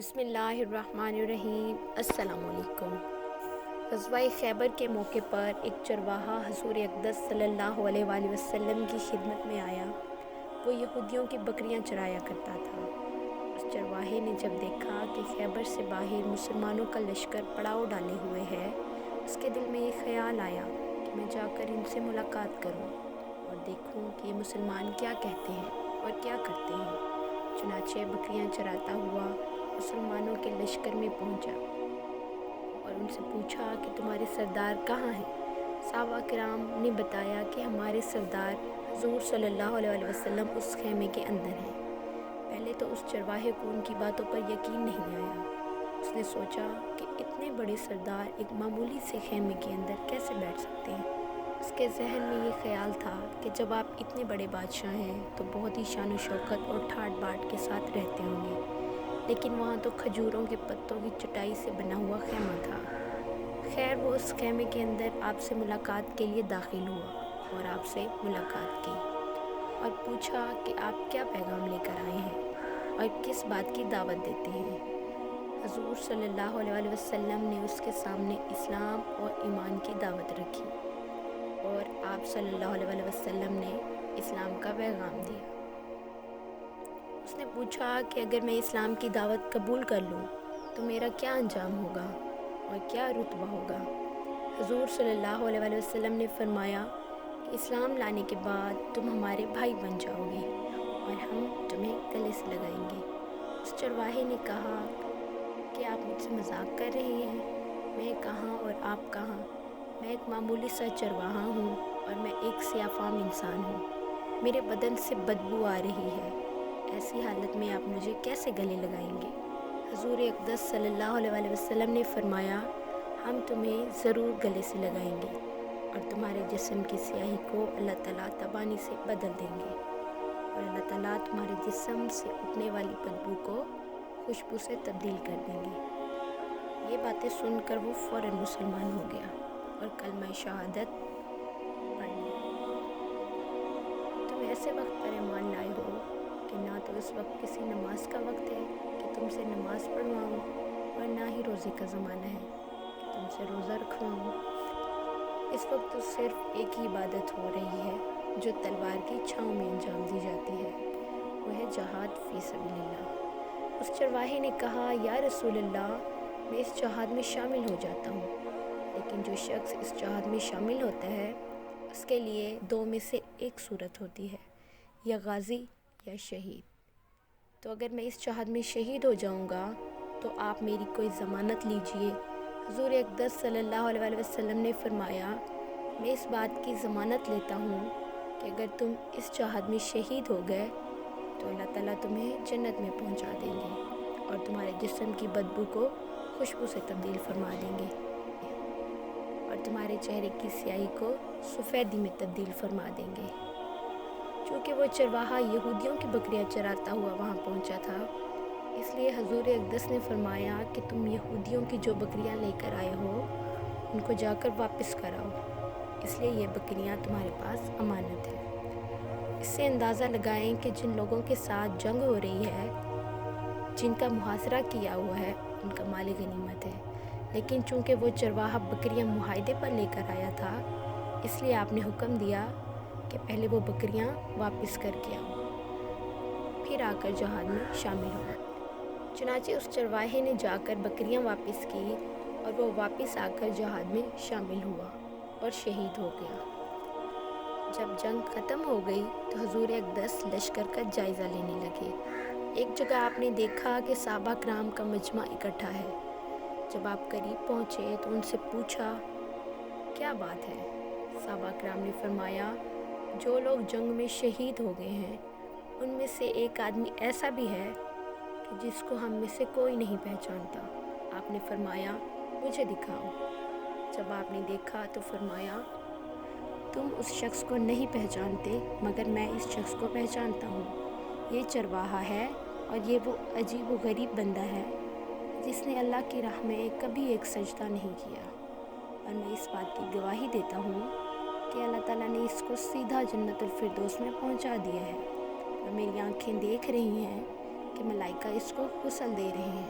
بسم اللہ الرحمن الرحیم۔ السلام علیکم۔ غزوہ خیبر کے موقع پر ایک چرواہا حضور اقدس صلی اللہ علیہ وآلہ وسلم کی خدمت میں آیا۔ وہ یہودیوں کی بکریاں چرایا کرتا تھا۔ اس چرواہے نے جب دیکھا کہ خیبر سے باہر مسلمانوں کا لشکر پڑاؤ ڈالے ہوئے ہے، اس کے دل میں یہ خیال آیا کہ میں جا کر ان سے ملاقات کروں اور دیکھوں کہ یہ مسلمان کیا کہتے ہیں اور کیا کرتے ہیں۔ چنانچہ بکریاں چراتا ہوا مسلمانوں کے لشکر میں پہنچا اور ان سے پوچھا کہ تمہارے سردار کہاں ہیں؟ صحابہ کرام نے بتایا کہ ہمارے سردار حضور صلی اللہ علیہ وسلم اس خیمے کے اندر ہیں۔ پہلے تو اس چرواہے کو ان کی باتوں پر یقین نہیں آیا۔ اس نے سوچا کہ اتنے بڑے سردار ایک معمولی سے خیمے کے اندر کیسے بیٹھ سکتے ہیں۔ اس کے ذہن میں یہ خیال تھا کہ جب آپ اتنے بڑے بادشاہ ہیں تو بہت ہی شان و شوکت اور ٹھاٹ باٹ کے ساتھ رہتے ہوں گے، لیکن وہاں تو کھجوروں کے پتوں کی چٹائی سے بنا ہوا خیمہ تھا۔ خیر، وہ اس خیمے کے اندر آپ سے ملاقات کے لیے داخل ہوا اور آپ سے ملاقات کی اور پوچھا کہ آپ کیا پیغام لے کر آئے ہیں اور کس بات کی دعوت دیتے ہیں۔ حضور صلی اللہ علیہ وسلم نے اس کے سامنے اسلام اور ایمان کی دعوت رکھی اور آپ صلی اللہ علیہ وسلم نے اسلام کا پیغام دیا۔ اس نے پوچھا کہ اگر میں اسلام کی دعوت قبول کر لوں تو میرا کیا انجام ہوگا اور کیا رتبہ ہوگا؟ حضور صلی اللہ علیہ وسلم نے فرمایا کہ اسلام لانے کے بعد تم ہمارے بھائی بن جاؤ گے اور ہم تمہیں گلے سے لگائیں گے۔ اس چرواہے نے کہا کہ آپ مجھ سے مذاق کر رہے ہیں؟ میں کہاں اور آپ کہاں؟ میں ایک معمولی سا چرواہا ہوں اور میں ایک سیاہ فام انسان ہوں۔ میرے بدن سے بدبو آ رہی ہے، ایسی حالت میں آپ مجھے کیسے گلے لگائیں گے؟ حضور اقدس صلی اللہ علیہ وسلم نے فرمایا، ہم تمہیں ضرور گلے سے لگائیں گے اور تمہارے جسم کی سیاہی کو اللہ تعالیٰ تبانی سے بدل دیں گے اور اللہ تعالیٰ تمہارے جسم سے اٹھنے والی بدبو کو خوشبو سے تبدیل کر دیں گے۔ یہ باتیں سن کر وہ فوراً مسلمان ہو گیا اور کلمہ شہادت پڑھ لی۔ تم ایسے وقت پر ایمان لائے ہو کہ نہ تو اس وقت کسی نماز کا وقت ہے کہ تم سے نماز پڑھواؤں اور نہ ہی روزے کا زمانہ ہے کہ تم سے روزہ رکھواؤں۔ اس وقت تو صرف ایک ہی عبادت ہو رہی ہے جو تلوار کی چھاؤں میں انجام دی جاتی ہے، وہ ہے جہاد فی سبیل اللہ۔ اس چرواہے نے کہا، یا رسول اللہ، میں اس جہاد میں شامل ہو جاتا ہوں، لیکن جو شخص اس جہاد میں شامل ہوتا ہے اس کے لیے دو میں سے ایک صورت ہوتی ہے، یا غازی یا شہید۔ تو اگر میں اس جہاد میں شہید ہو جاؤں گا تو آپ میری کوئی ضمانت لیجئے۔ حضور اقدس صلی اللہ علیہ وسلم نے فرمایا، میں اس بات کی ضمانت لیتا ہوں کہ اگر تم اس جہاد میں شہید ہو گئے تو اللہ تعالیٰ تمہیں جنت میں پہنچا دیں گے اور تمہارے جسم کی بدبو کو خوشبو سے تبدیل فرما دیں گے اور تمہارے چہرے کی سیاہی کو سفیدی میں تبدیل فرما دیں گے۔ چونکہ وہ چرواہا یہودیوں کی بکریاں چراتا ہوا وہاں پہنچا تھا، اس لیے حضور اقدس نے فرمایا کہ تم یہودیوں کی جو بکریاں لے کر آئے ہو ان کو جا کر واپس کراؤ، اس لیے یہ بکریاں تمہارے پاس امانت ہے۔ اس سے اندازہ لگائیں کہ جن لوگوں کے ساتھ جنگ ہو رہی ہے، جن کا محاصرہ کیا ہوا ہے، ان کا مال غنیمت ہے، لیکن چونکہ وہ چرواہا بکریاں معاہدے پر لے کر آیا تھا، اس لیے آپ نے حکم دیا کہ پہلے وہ بکریاں واپس کر کے آؤ، پھر آ کر جہاد میں شامل ہو۔ چنانچہ اس چرواہے نے جا کر بکریاں واپس کی اور وہ واپس آ کر جہاد میں شامل ہوا اور شہید ہو گیا۔ جب جنگ ختم ہو گئی تو حضور اقدس لشکر کا جائزہ لینے لگے۔ ایک جگہ آپ نے دیکھا کہ صحابہ کرام کا مجمع اکٹھا ہے۔ جب آپ قریب پہنچے تو ان سے پوچھا، کیا بات ہے؟ صحابہ کرام نے فرمایا، جو لوگ جنگ میں شہید ہو گئے ہیں ان میں سے ایک آدمی ایسا بھی ہے کہ جس کو ہم میں سے کوئی نہیں پہچانتا۔ آپ نے فرمایا، مجھے دکھاؤ۔ جب آپ نے دیکھا تو فرمایا، تم اس شخص کو نہیں پہچانتے مگر میں اس شخص کو پہچانتا ہوں۔ یہ چرواہا ہے اور یہ وہ عجیب و غریب بندہ ہے جس نے اللہ کی راہ میں کبھی ایک سجدہ نہیں کیا، اور میں اس بات کی گواہی دیتا ہوں کہ اللہ تعالیٰ نے اس کو سیدھا جنت الفردوس میں پہنچا دیا ہے، اور میری آنکھیں دیکھ رہی ہیں کہ ملائکہ اس کو غسل دے رہے ہیں